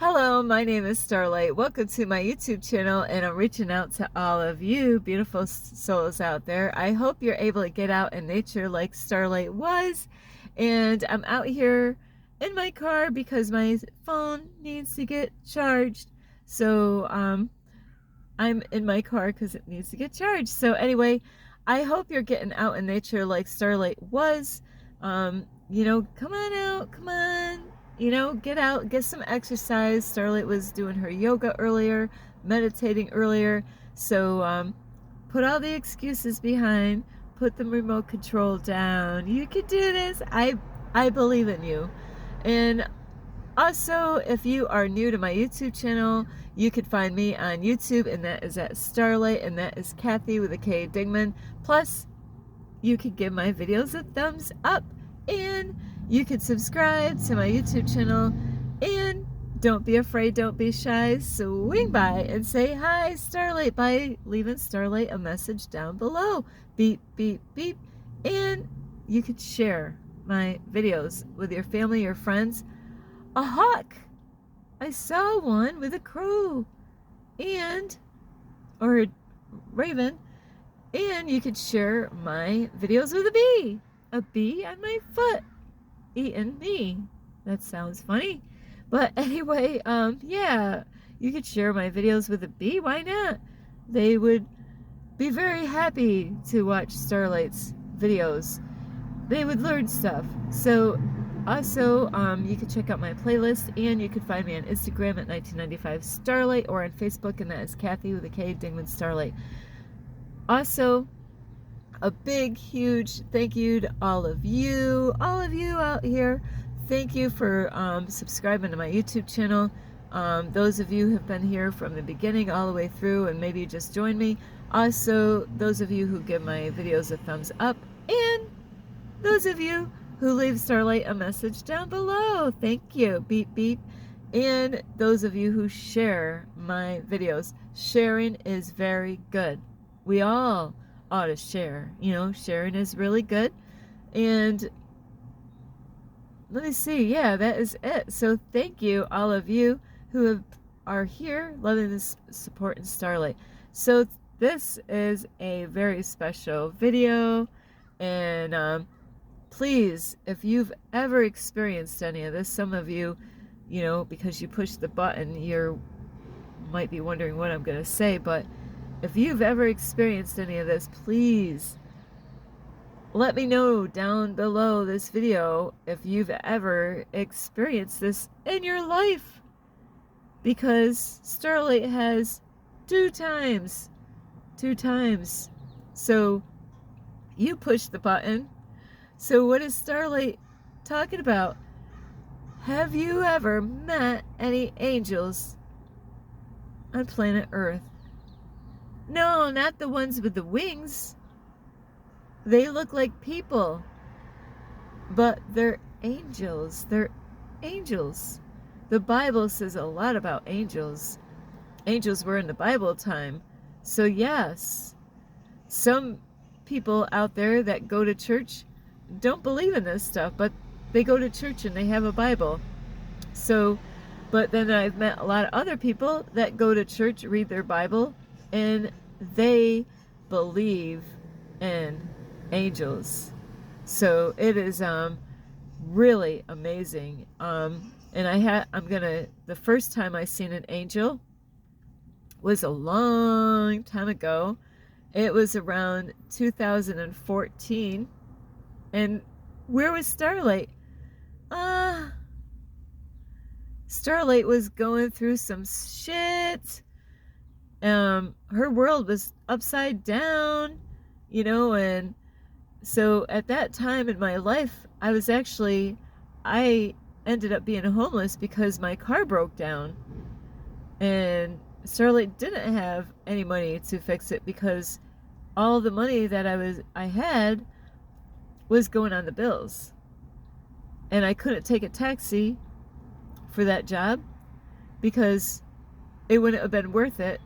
Hello, my name is Starlight. Welcome to my YouTube channel, and I'm reaching out to all of you beautiful souls out there. I hope you're able to get out in nature like Starlight was. And I'm out here in my car because my phone needs to get charged. So I'm in my car because it needs to get charged. So anyway, I hope you're getting out in nature like Starlight was. Come on out, come on. Get out, get some exercise. Starlight was doing her yoga earlier, meditating earlier. So put all the excuses behind. Put the remote control down. You can do this. I believe in you. And also, if you are new to my YouTube channel, you can find me on YouTube, and that is at Starlight, and that is Kathy with a K Dingman. Plus, you can give my videos a thumbs up, and you can subscribe to my YouTube channel, and don't be afraid, don't be shy. Swing by and say hi, Starlight, by leaving Starlight a message down below. Beep, beep, beep. And you could share my videos with your family, your friends. A hawk. I saw one with a crow or a raven, and you could share my videos with a bee on my foot eating me. That sounds funny, but anyway, yeah, you could share my videos with a bee. Why not? They would be very happy to watch Starlight's videos. They would learn stuff. So also, you can check out my playlist, and you can find me on Instagram at 1995 Starlight, or on Facebook, and that is Kathy with a K Dingman Starlight. Also, a big, huge thank you to all of you out here. Thank you for subscribing to my YouTube channel. Those of you who have been here from the beginning all the way through, and maybe you just joined me. Also, those of you who give my videos a thumbs up, and those of you who leave Starlight a message down below. Thank you. Beep, beep. And those of you who share my videos. Sharing is very good. We all ought to share. Sharing is really good. And let me see. Yeah, that is it. So thank you, all of you who are here loving this support in Starlight. So this is a very special video. And please, if you've ever experienced any of this, some of you, because you pushed the button, you might be wondering what I'm going to say, but if you've ever experienced any of this, please let me know down below this video if you've ever experienced this in your life, because Starlight has two times. So you push the button. So what is Starlight talking about? Have you ever met any angels on planet Earth? No, not the ones with the wings. They look like people, but they're angels. They're angels. The Bible says a lot about angels. Angels were in the Bible time. So yes, some people out there that go to church don't believe in this stuff, but they go to church and they have a Bible. So, but then I've met a lot of other people that go to church, read their Bible, and they believe in angels. So it is really amazing. And the first time I seen an angel was a long time ago. It was around 2014. And where was Starlight? Starlight was going through some shit. Her world was upside down, and so at that time in my life, I ended up being homeless because my car broke down. And Starlight didn't have any money to fix it because all the money that I had was going on the bills, and I couldn't take a taxi for that job because it wouldn't have been worth it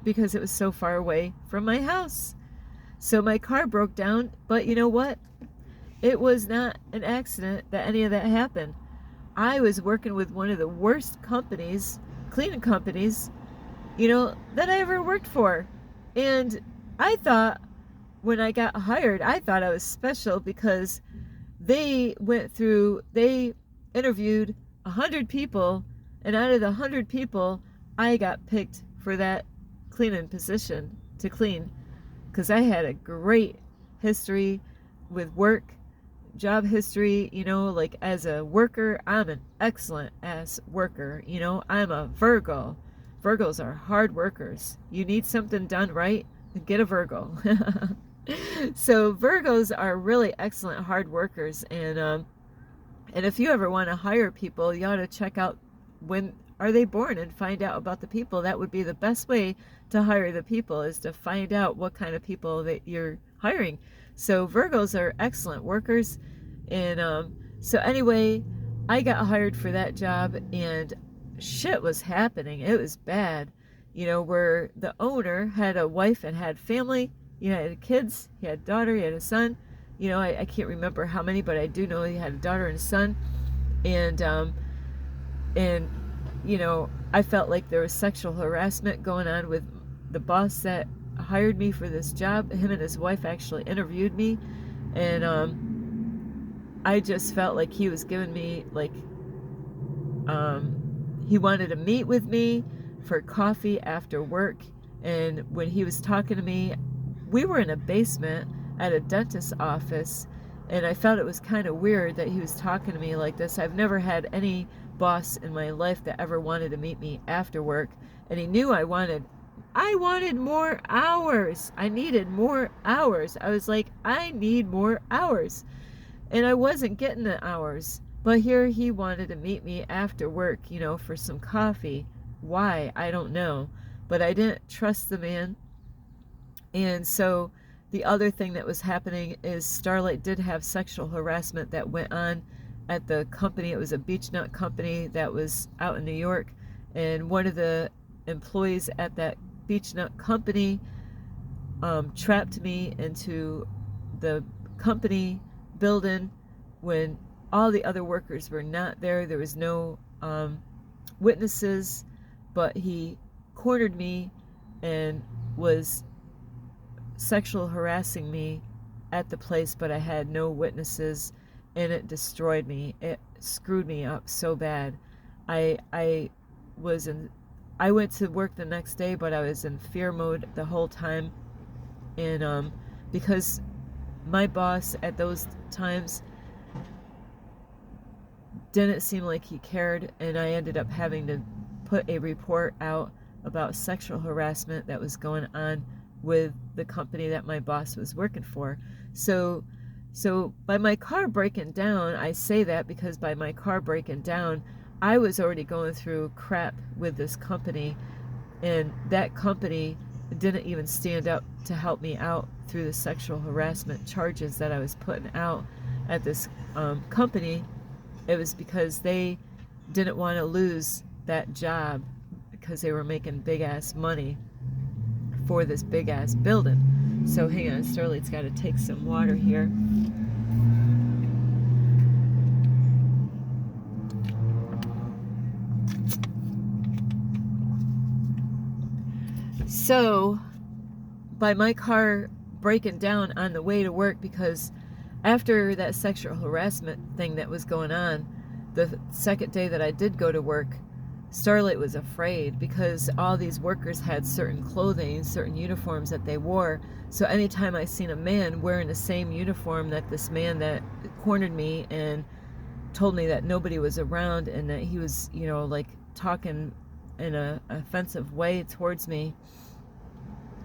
because it was so far away from my house. So my car broke down, but you know what? It was not an accident that any of that happened. I was working with one of the worst companies, cleaning companies, you know, that I ever worked for. And I thought when I got hired, I thought I was special because they interviewed 100 people, and out of the 100 people, I got picked for that cleaning position to clean because I had a great history with work, job history, you know, like as a worker, I'm an excellent ass worker. You know, I'm a Virgo. Virgos are hard workers. You need something done right, get a Virgo. So Virgos are really excellent hard workers, and if you ever want to hire people, you ought to check out when are they born and find out about the people. That would be the best way to hire the people, is to find out what kind of people that you're hiring. So Virgos are excellent workers. And so anyway, I got hired for that job, and shit was happening. It was bad. You know, where the owner had a wife and had family, you know, had kids, he had a daughter, he had a son. You know, I can't remember how many, but I do know he had a daughter and a son. And you know, I felt like there was sexual harassment going on with the boss that hired me for this job. Him and his wife actually interviewed me, and I just felt like he was giving me like he wanted to meet with me for coffee after work. And when he was talking to me, we were in a basement at a dentist's office, and I felt it was kind of weird that he was talking to me like this. I've never had any boss in my life that ever wanted to meet me after work, and he knew I wanted more hours. I needed more hours. I was like, I need more hours, and I wasn't getting the hours. But here he wanted to meet me after work, you know, for some coffee. Why? I don't know. But I didn't trust the man. And so the other thing that was happening is Starlight did have sexual harassment that went on at the company. It was a beach nut company that was out in New York. And one of the employees at that beach nut company trapped me into the company building when all the other workers were not there. There was no witnesses, but he cornered me and was sexual harassing me at the place, but I had no witnesses, and it destroyed me. It screwed me up so bad. I went to work the next day, but I was in fear mode the whole time, and because my boss at those times didn't seem like he cared, and I ended up having to put a report out about sexual harassment that was going on with the company that my boss was working for. So by my car breaking down, I say that because by my car breaking down, I was already going through crap with this company, and that company didn't even stand up to help me out through the sexual harassment charges that I was putting out at this company. It was because they didn't want to lose that job because they were making big ass money for this big ass building. So hang on, Starlight's got to take some water here. So by my car breaking down on the way to work, because after that sexual harassment thing that was going on, the second day that I did go to work, Starlight was afraid because all these workers had certain clothing, certain uniforms that they wore. So anytime I seen a man wearing the same uniform that this man that cornered me and told me that nobody was around and that he was, you know, like talking in a offensive way towards me,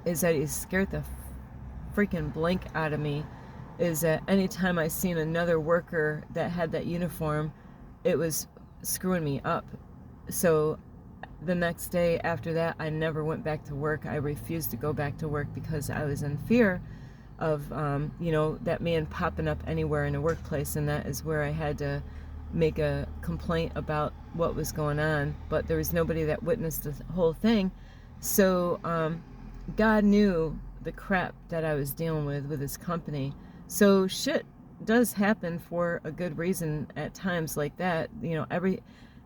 is that he scared the freaking blank out of me. Is that anytime I seen another worker that had that uniform, it was screwing me up. So the next day after that, I never went back to work. I refused to go back to work because I was in fear of, you know, that man popping up anywhere in the workplace, and that is where I had to make a complaint about what was going on. But there was nobody that witnessed the whole thing. So God knew the crap that I was dealing with this company. So shit does happen for a good reason at times like that.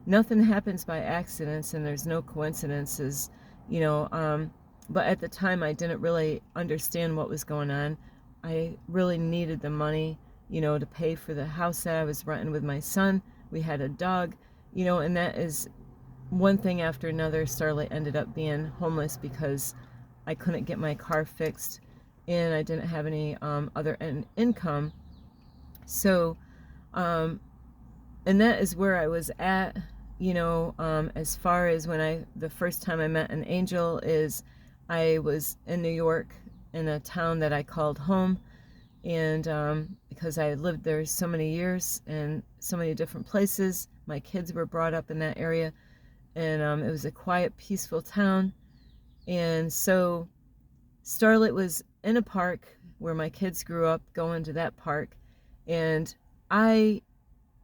Nothing happens by accidents, and there's no coincidences, you know. But at the time, I didn't really understand what was going on. I really needed the money, to pay for the house that I was renting with my son. We had a dog, and that is one thing after another. Starlight ended up being homeless because I couldn't get my car fixed, and I didn't have any other income. So, and that is where I was at, as far as the first time I met an angel is I was in New York in a town that I called home. And because I had lived there so many years and so many different places, my kids were brought up in that area. And it was a quiet, peaceful town. And so Starlight was in a park where my kids grew up, going to that park. And I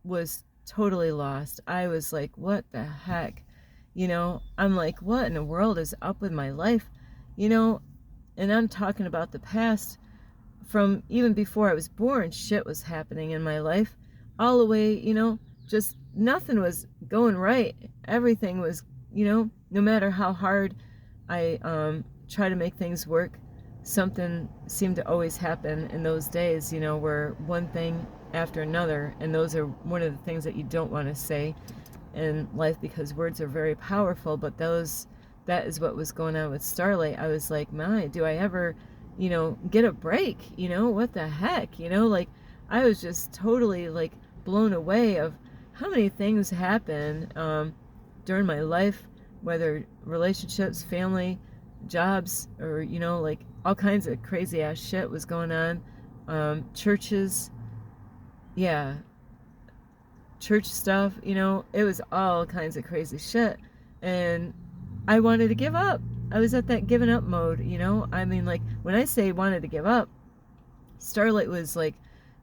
was totally lost. I was like, what the heck? I'm like, what in the world is up with my life? And I'm talking about the past from even before I was born. Shit was happening in my life all the way, just nothing was going right. Everything was, no matter how hard I try to make things work, something seemed to always happen in those days, where one thing after another. And those are one of the things that you don't want to say in life, because words are very powerful. But that is what was going on with Starlight. I was like, my, do I ever, get a break? What the heck? Like, I was just totally like blown away of how many things happen during my life, whether relationships, family, jobs, or like all kinds of crazy ass shit was going on. Churches, yeah, church stuff, it was all kinds of crazy shit. And I wanted to give up. I was at that giving up mode, I mean, like, when I say wanted to give up, Starlight was like,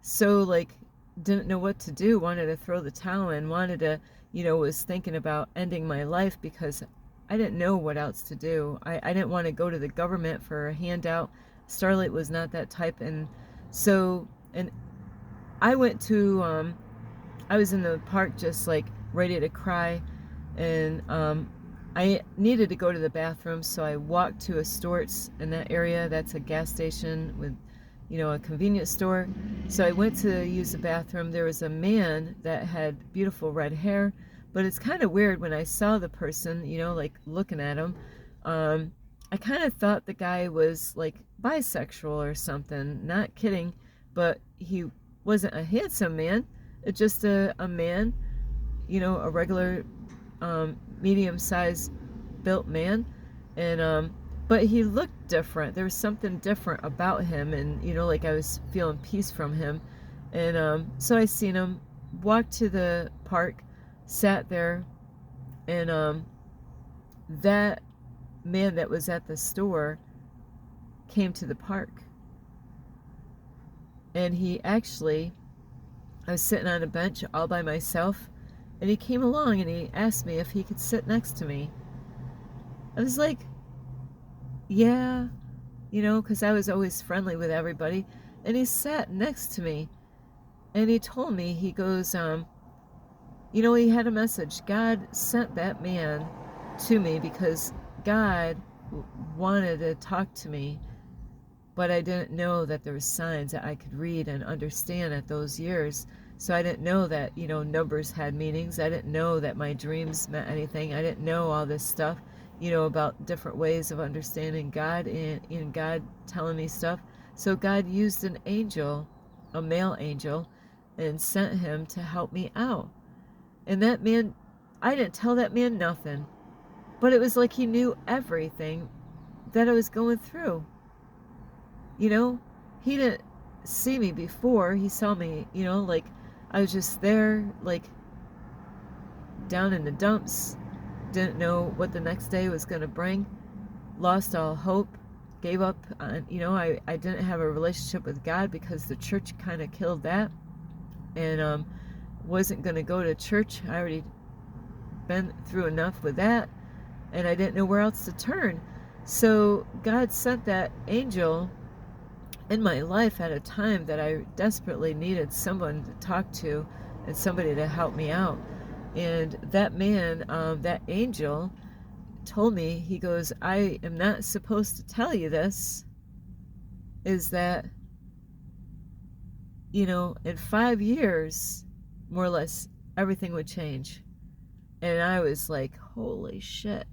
so like, didn't know what to do, wanted to throw the towel in, wanted to, was thinking about ending my life because I didn't know what else to do. I didn't want to go to the government for a handout. Starlight was not that type. And so, and I went to, I was in the park just like ready to cry, and I needed to go to the bathroom, so I walked to a Stewart's in that area. That's a gas station with, a convenience store. So I went to use the bathroom. There was a man that had beautiful red hair, but it's kind of weird when I saw the person, like looking at him. I kind of thought the guy was like bisexual or something. Not kidding, but he wasn't a handsome man. It's just a man, a regular medium-sized built man. And but he looked different. There was something different about him, and like I was feeling peace from him. And so I seen him, walked to the park, sat there, and that man that was at the store came to the park. And he actually, I was sitting on a bench all by myself, and he came along and he asked me if he could sit next to me. I was like, yeah, because I was always friendly with everybody. And he sat next to me, and he told me, he goes, he had a message. God sent that man to me because God wanted to talk to me, but I didn't know that there were signs that I could read and understand at those years. So I didn't know that, numbers had meanings. I didn't know that my dreams meant anything. I didn't know all this stuff, about different ways of understanding God and God telling me stuff. So God used an angel, a male angel, and sent him to help me out. And that man, I didn't tell that man nothing, but it was like he knew everything that I was going through. He didn't see me before. He saw me, like I was just there, like down in the dumps, didn't know what the next day was going to bring, lost all hope, gave up on, I didn't have a relationship with God because the church kind of killed that, and wasn't going to go to church. I already been through enough with that, and I didn't know where else to turn. So God sent that angel, in my life at a time that I desperately needed someone to talk to and somebody to help me out. And that man, that angel, told me, he goes, I am not supposed to tell you this, is that, you know, in 5 years, more or less, everything would change. And I was like, holy shit,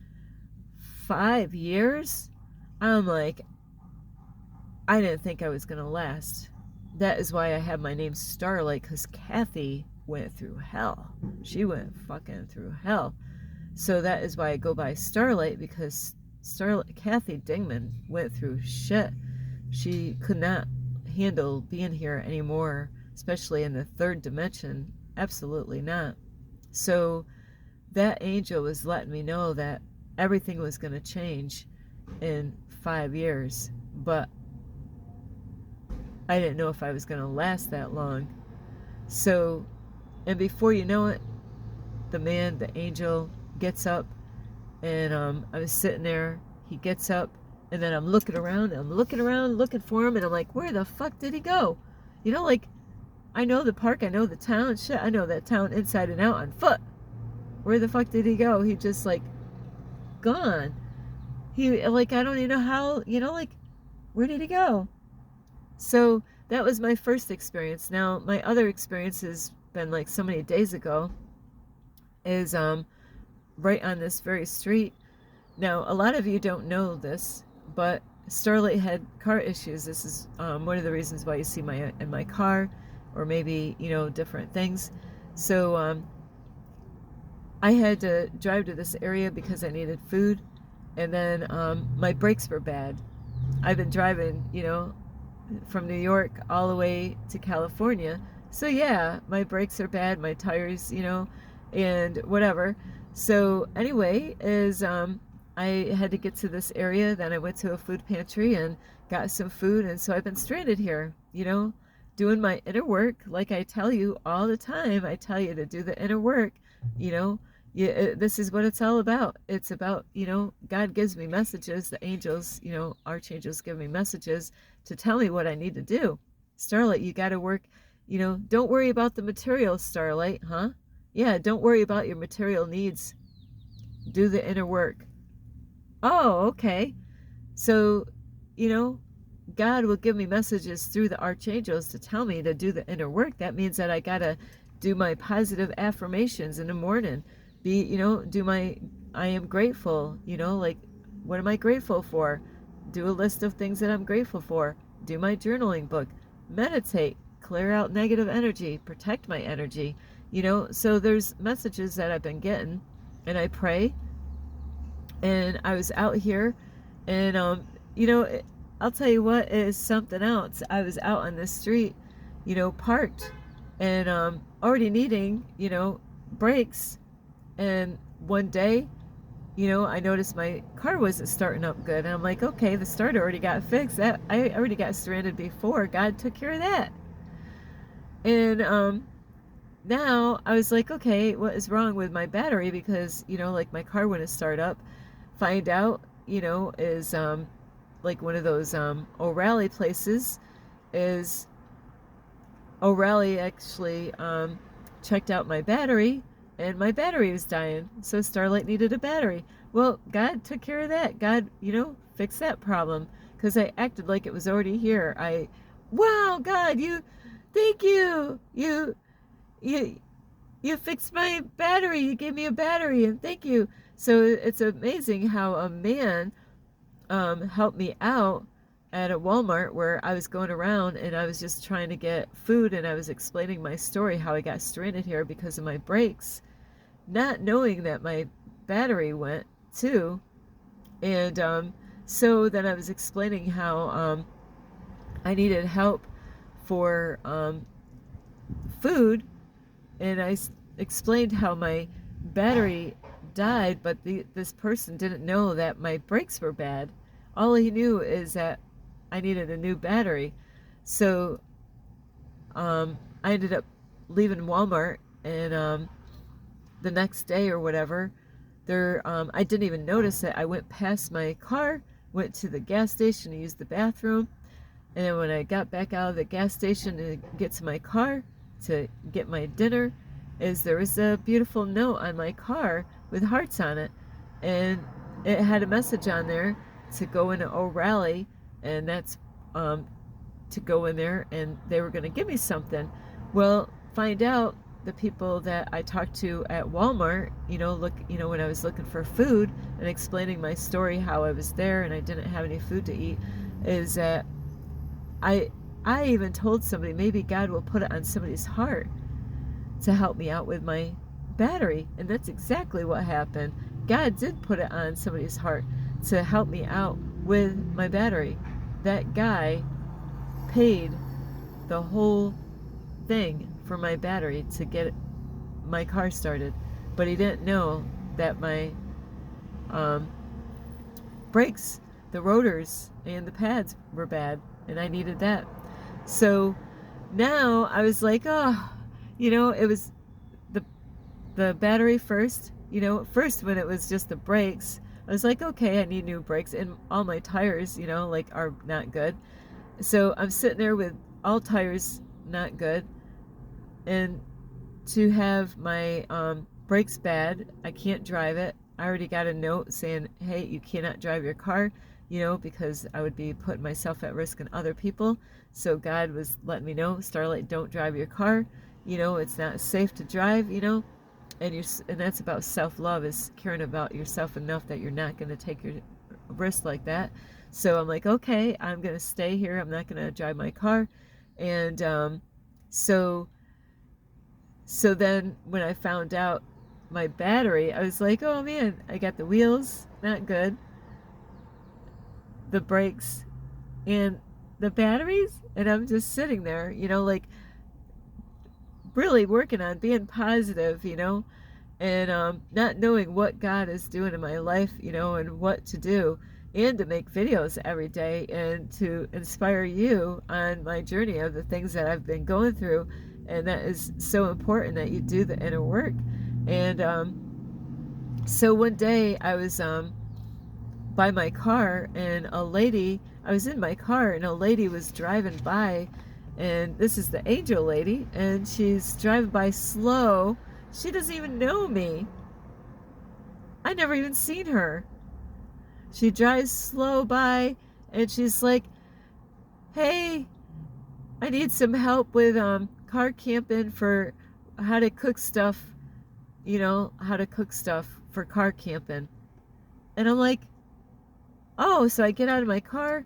5 years? I'm like, I didn't think I was going to last. That is why I have my name Starlight, because Kathy went through hell. She went fucking through hell. So that is why I go by Starlight, because Kathy Dingman went through shit. She could not handle being here anymore, especially in the third dimension. Absolutely not. So that angel was letting me know that everything was going to change in 5 years, but I didn't know if I was going to last that long. So, and before you know it, the angel gets up, and I was sitting there. He gets up, and then I'm looking around, looking for him, and I'm like, where the fuck did he go? You know, like, I know the park, I know the town, shit, I know that town inside and out on foot. Where the fuck did he go? He just, like, gone. He, like, I don't even know how, you know, like, where did he go? So that was my first experience. Now, my other experience has been, like, so many days ago, is right on this very street. Now, a lot of you don't know this, but Starlight had car issues. This is one of the reasons why you see my in my car, or maybe, you know, different things. So I had to drive to this area because I needed food, and then my brakes were bad. I've been driving, you know, from New York all the way to California. So yeah, my brakes are bad, my tires, you know, and whatever. So anyway, I had to get to this area, then I went to a food pantry and got some food, and so I've been stranded here, you know, doing my inner work. Like I tell you all the time, I tell you to do the inner work, you know. This is what it's all about. It's about, you know, God gives me messages, the angels, you know, archangels give me messages to tell me what I need to do. Starlight, you got to work, you know, don't worry about the material, Starlight, huh? Yeah, don't worry about your material needs. Do the inner work. Oh, okay. So, you know, God will give me messages through the archangels to tell me to do the inner work. That means that I got to do my positive affirmations in the morning. You know, I am grateful, you know, like, what am I grateful for? Do a list of things that I'm grateful for. Do my journaling book. Meditate. Clear out negative energy. Protect my energy. You know, so there's messages that I've been getting, and I pray. And I was out here, and you know, I'll tell you what is something else. I was out on the street, you know, parked, and already needing, you know, brakes. And one day, you know, I noticed my car wasn't starting up good, and I'm like, okay, the starter already got fixed. That I already got stranded before. God took care of that. And now I was like, okay, what is wrong with my battery? Because, you know, like, my car wouldn't start up. Find out, you know, is like one of those O'Reilly places. Is O'Reilly actually checked out my battery, and my battery was dying. So Starlight needed a battery. Well, God took care of that. God, you know, fixed that problem, because I acted like it was already here. Wow, God, thank you. You fixed my battery. You gave me a battery, and thank you. So it's amazing how a man helped me out at a Walmart, where I was going around and I was just trying to get food, and I was explaining my story, how I got stranded here because of my brakes, not knowing that my battery went too. And so then I was explaining how I needed help for food, and I explained how my battery died, but this person didn't know that my brakes were bad. All he knew is that I needed a new battery. So I ended up leaving Walmart, and the next day or whatever, I didn't even notice it. I went past my car, went to the gas station to use the bathroom, And then when I got back out of the gas station to get to my car to get my dinner, there was a beautiful note on my car with hearts on it. And it had a message on there to go into O'Reilly, and that's to go in there, and they were going to give me something. Well, find out the people that I talked to at Walmart, when I was looking for food and explaining my story, how I was there and I didn't have any food to eat, is that I even told somebody maybe God will put it on somebody's heart to help me out with my battery. And that's exactly what happened. God did put it on somebody's heart to help me out with my battery. That guy paid the whole thing for my battery to get my car started, but he didn't know that my brakes, the rotors and the pads were bad, and I needed that. So now I was like, oh, it was the battery first. First when it was just the brakes, I was like, okay, I need new brakes, and all my tires, are not good. So I'm sitting there with all tires not good, and to have my brakes bad, I can't drive it. I already got a note saying, hey, you cannot drive your car, because I would be putting myself at risk and other people. So God was letting me know, Starlight, don't drive your car. It's not safe to drive, and that's about self-love, is caring about yourself enough that you're not going to take your risk like that. So I'm like, okay, I'm going to stay here. I'm not going to drive my car. And so then when I found out my battery, I was like, oh man, I got the wheels, not good, the brakes, and the batteries. And I'm just sitting there, like really working on being positive, and not knowing what God is doing in my life, and what to do, and to make videos every day and to inspire you on my journey of the things that I've been going through. And that is so important, that you do the inner work. And so one day I was by my car, and I was in my car, and a lady was driving by, and this is the angel lady, and she's driving by slow. She doesn't even know me. I never even seen her. She drives slow by, and she's like, hey, I need some help with car camping for how to cook stuff, how to cook stuff for car camping. And I'm like, oh. So I get out of my car,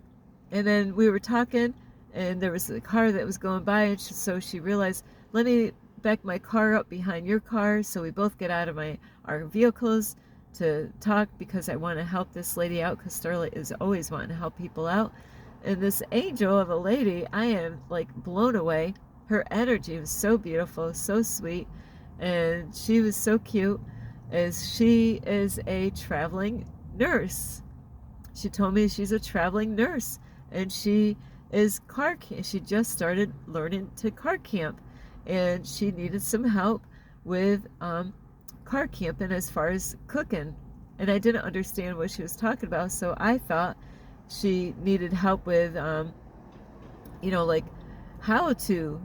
and then we were talking, and there was a car that was going by, and so she realized, let me back my car up behind your car. So we both get out of our vehicles to talk, because I want to help this lady out, because Starlight is always wanting to help people out. And this angel of a lady, I am like blown away. Her energy was so beautiful, so sweet, and she was so cute, as she is a traveling nurse. She told me she's a traveling nurse, and she just started learning to car camp, and she needed some help with car camping as far as cooking. And I didn't understand what she was talking about, so I thought she needed help with like how to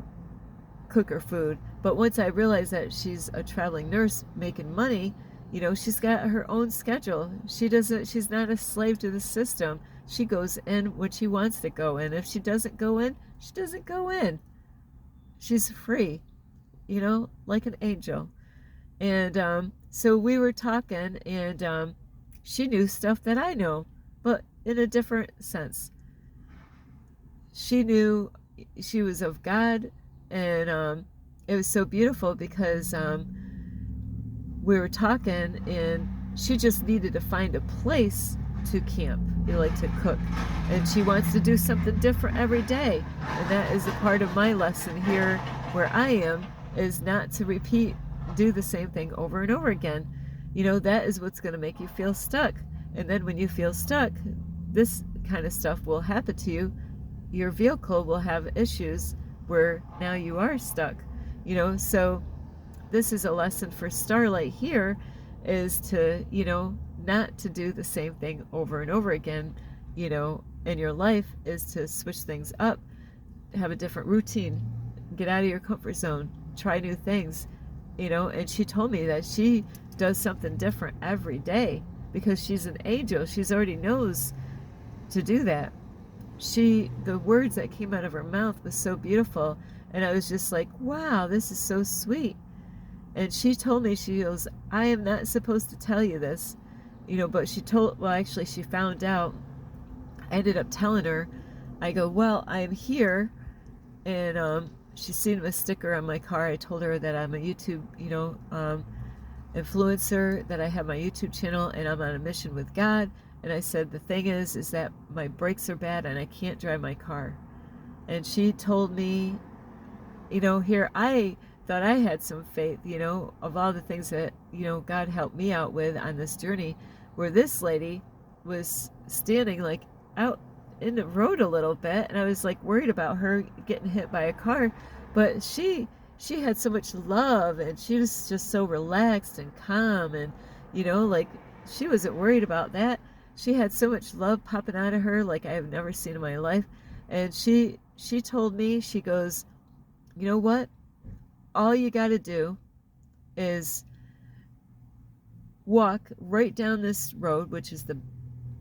cook her food. But once I realized that she's a traveling nurse making money, she's got her own schedule. She's not a slave to the system. She goes in when she wants to go in. If she doesn't go in, she doesn't go in. She's free, like an angel. And so we were talking, and she knew stuff that I know, but in a different sense. She knew she was of God, and it was so beautiful, because we were talking, and she just needed to find a place to camp, like to cook, and she wants to do something different every day. And that is a part of my lesson here where I am, is not to do the same thing over and over again. That is what's going to make you feel stuck. And then when you feel stuck, this kind of stuff will happen to you. Your vehicle will have issues where now you are stuck. So this is a lesson for Starlight here, is to, not to do the same thing over and over again, in your life is to switch things up, have a different routine, get out of your comfort zone, try new things, and she told me that she does something different every day because she's an angel. She's already knows to do that. The words that came out of her mouth was so beautiful, and I was just like, wow, this is so sweet. And she told me, she goes, I am not supposed to tell you this, but actually she found out. I ended up telling her. I go, well, I'm here, and she's seen a sticker on my car. I told her that I'm a YouTube, influencer, that I have my YouTube channel, and I'm on a mission with God. And I said, the thing is that my brakes are bad and I can't drive my car. And she told me, here, I thought I had some faith, of all the things that, God helped me out with on this journey, where this lady was standing like out in the road a little bit, and I was like worried about her getting hit by a car, but she had so much love, and she was just so relaxed and calm, and like she wasn't worried about that. She had so much love popping out of her like I have never seen in my life. And she told me, she goes, you know what? All you got to do is walk right down this road, which is the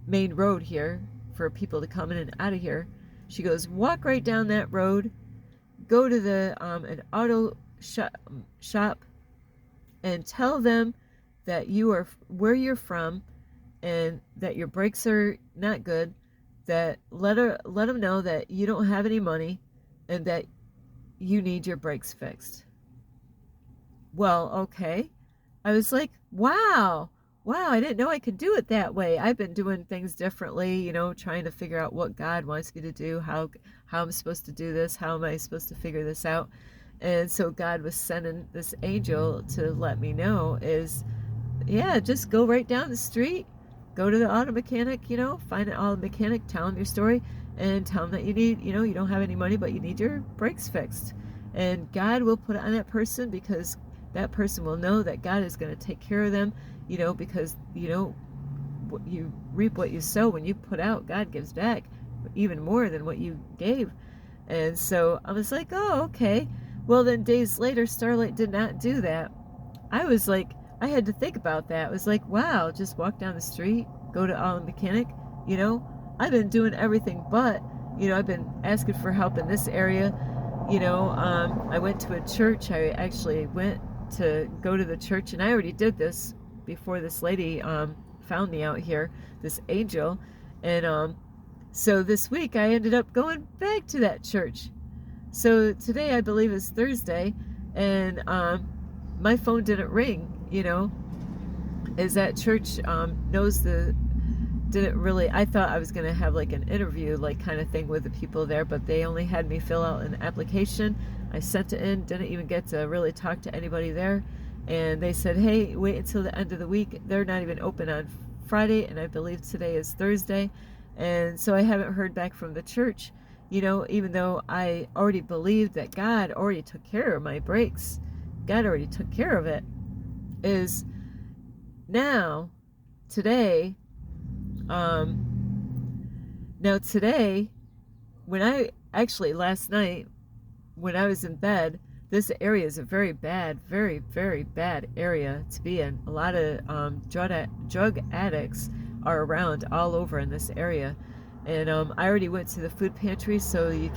main road here for people to come in and out of here. She goes, walk right down that road, go to the an auto shop, and tell them that you are where you're from, and that your brakes are not good, that let them know that you don't have any money and that you need your brakes fixed. Well, okay. I was like, wow, I didn't know I could do it that way. I've been doing things differently, trying to figure out what God wants me to do, how I'm supposed to do this, how am I supposed to figure this out. And so God was sending this angel to let me know is, yeah, just go right down the street, go to the auto mechanic, find an auto mechanic, tell him your story, and tell him that you need, you don't have any money, but you need your brakes fixed. And God will put it on that person, because that person will know that God is going to take care of them, because, you reap what you sow. When you put out, God gives back even more than what you gave. And so I was like, oh, okay. Well, then days later, Starlight did not do that. I was like, I had to think about that. I was like, wow, just walk down the street, go to auto mechanic. I've been doing everything but, I've been asking for help in this area. I went to a church. I actually went to go to the church, and I already did this before this lady found me out here, this angel. And so this week I ended up going back to that church. So today, I believe, is Thursday, and my phone didn't ring, as that church didn't really, I thought I was going to have like an interview, like kind of thing with the people there, but they only had me fill out an application. I sent it in, didn't even get to really talk to anybody there. And they said, hey, wait until the end of the week. They're not even open on Friday, and I believe today is Thursday. And so I haven't heard back from the church, even though I already believed that God already took care of my brakes. God already took care of it. Is now, today, last night, when I was in bed, this area is a very bad, very, very bad area to be in. A lot of drug addicts are around all over in this area. And I already went to the food pantry, so I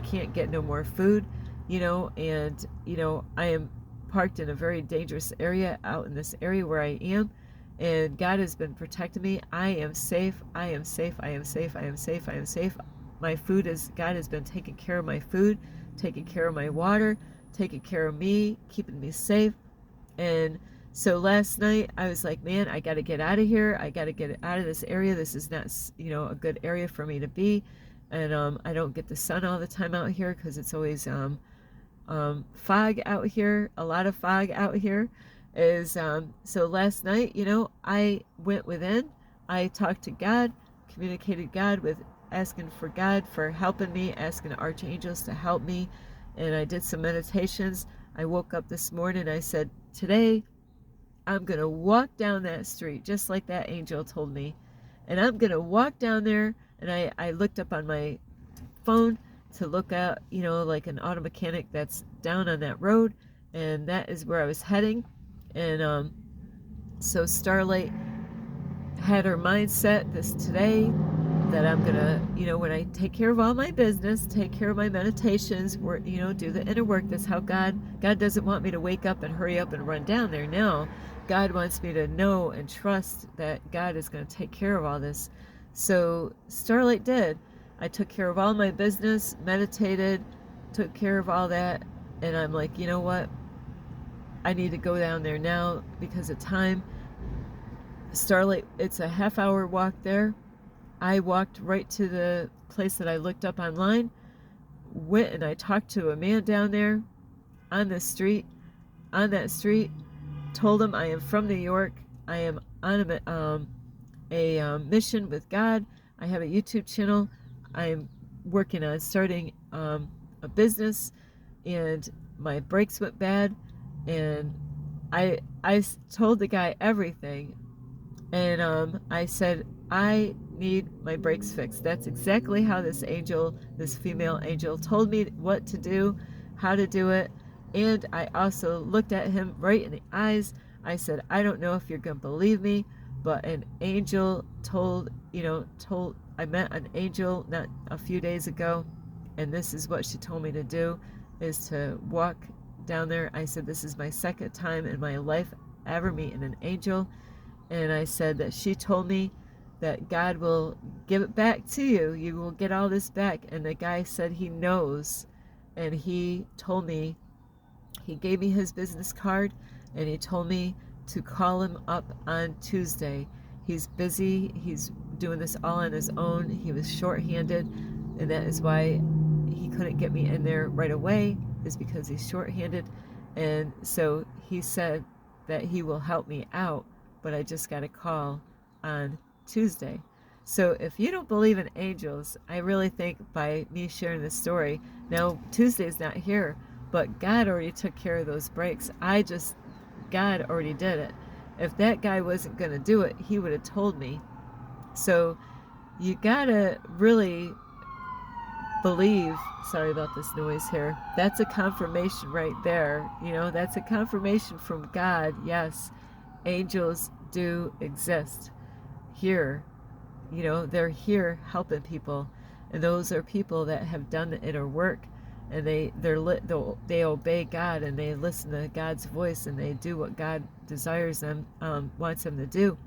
can't get no more food, and, I am parked in a very dangerous area out in this area where I am. And God has been protecting me. I am safe. I am safe. I am safe. I am safe. I am safe. My food God has been taking care of my food, taking care of my water, taking care of me, keeping me safe. And so last night I was like, man, I got to get out of here. I got to get out of this area. This is not, a good area for me to be. And I don't get the sun all the time out here, because it's always fog out here, a lot of fog out here. So last night, I went within, I talked to God, communicated God with asking for God for helping me, asking archangels to help me, and I did some meditations. I woke up this morning, I said, today I'm going to walk down that street just like that angel told me, and I'm going to walk down there And I looked up on my phone to look at, like an auto mechanic that's down on that road, and that is where I was heading. And so Starlight had her mindset this today that I'm gonna, when I take care of all my business, take care of my meditations, work, do the inner work. That's how God doesn't want me to wake up and hurry up and run down there. No, God wants me to know and trust that God is going to take care of all this. So Starlight did. I took care of all my business, meditated, took care of all that, and I'm like, you know what? I need to go down there now because of time. Starlight, it's a half-hour walk there. I walked right to the place that I looked up online, went and I talked to a man down there on the street, on that street, told him I am from New York. I am on a mission with God. I have a YouTube channel. I am working on starting a business, and my brakes went bad, and I told the guy everything, and I said, I need my brakes fixed. That's exactly how this female angel, told me what to do, how to do it. And I also looked at him right in the eyes. I said, I don't know if you're going to believe me, but an angel I met an angel not a few days ago, and this is what she told me to do, is to walk down there. I said, this is my second time in my life ever meeting an angel. And I said that she told me that God will give it back to you. You will get all this back. And the guy said he knows. And he told me, he gave me his business card, and he told me to call him up on Tuesday. He's busy. He's doing this all on his own. He was shorthanded, and that is why he couldn't get me in there right away, is because he's shorthanded. And so he said that he will help me out, but I just got a call on Tuesday. So if you don't believe in angels, I really think by me sharing this story, now Tuesday's not here, but God already took care of those breaks. God already did it. If that guy wasn't going to do it, he would have told me. So you gotta really believe. Sorry about this noise here. That's a confirmation right there. That's a confirmation from God. Yes, angels do exist here. They're here helping people, and those are people that have done the inner work, and they obey God, and they listen to God's voice, and they do what God desires them, wants them to do.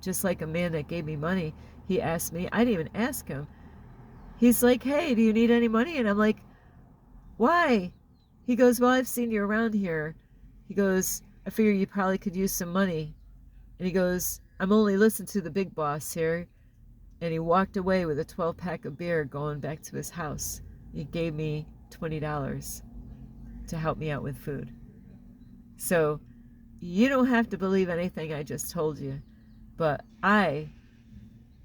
Just like a man that gave me money, he asked me. I didn't even ask him. He's like, hey, do you need any money? And I'm like, why? He goes, well, I've seen you around here. He goes, I figure you probably could use some money. And he goes, I'm only listening to the big boss here. And he walked away with a 12-pack of beer going back to his house. He gave me $20 to help me out with food. So you don't have to believe anything I just told you, but I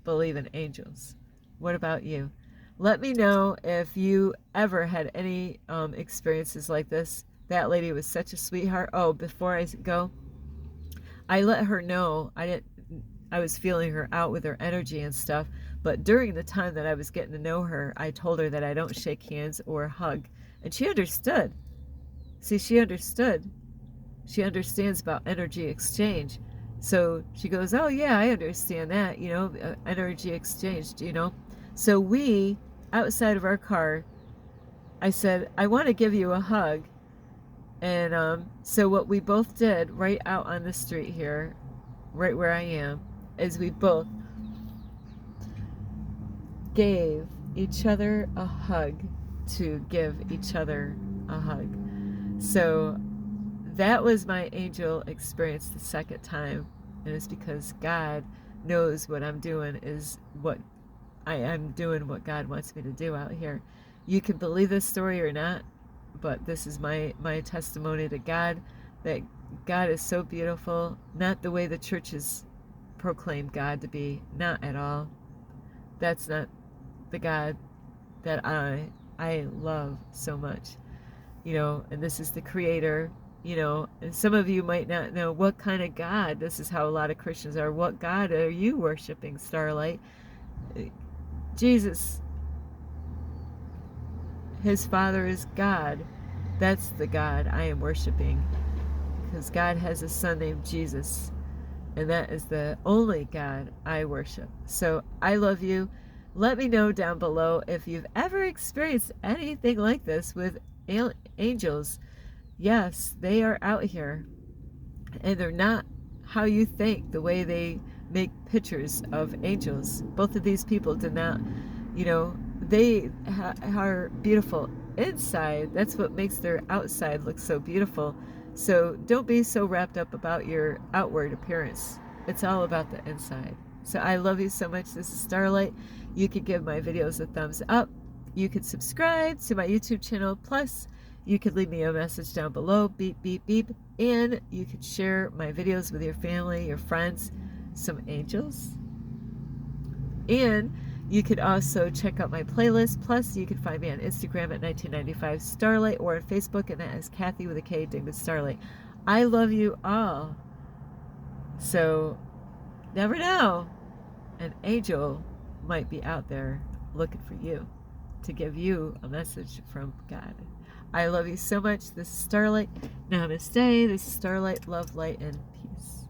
believe in angels. What about you? Let me know if you ever had any experiences like this. That lady was such a sweetheart. Oh, before I go, I let her know I was feeling her out with her energy and stuff, but during the time that I was getting to know her, I told her that I don't shake hands or hug, and she understood. See, she understood. She understands about energy exchange. So she goes, oh yeah, I understand that, energy exchange, So we, outside of our car, I said, I want to give you a hug. And so what we both did right out on the street here, right where I am, is we both gave each other a hug to give each other a hug. So that was my angel experience the second time, and it's because God knows what I'm doing is what I'm doing, what God wants me to do out here. You can believe this story or not, but this is my testimony to God, that God is so beautiful, not the way the churches proclaim God to be, not at all. That's not the God that I love so much, and this is the creator, and some of you might not know what kind of God. This is how a lot of Christians are. What God are you worshiping, Starlight? Jesus, his Father is God. That's the God I am worshiping, because God has a son named Jesus, and that is the only God I worship. So I love you. Let me know down below if you've ever experienced anything like this with angels. Yes, they are out here, and they're not how you think, the way they make pictures of angels. Both of these people did not, you know, they are beautiful inside. That's what makes their outside look so beautiful. So don't be so wrapped up about your outward appearance. It's all about the inside. So I love you so much. This is Starlight. You can give my videos a thumbs up. You can subscribe to my YouTube channel. Plus, you could leave me a message down below, beep, beep, beep. And you could share my videos with your family, your friends, some angels. And you could also check out my playlist. Plus, you can find me on Instagram at 1995 Starlight, or on Facebook, and that is Kathy with a K, Digwood Starlight. I love you all. So, never know. An angel might be out there looking for you to give you a message from God. I love you so much. This is Starlight. Namaste. This is Starlight. Love, light, and peace.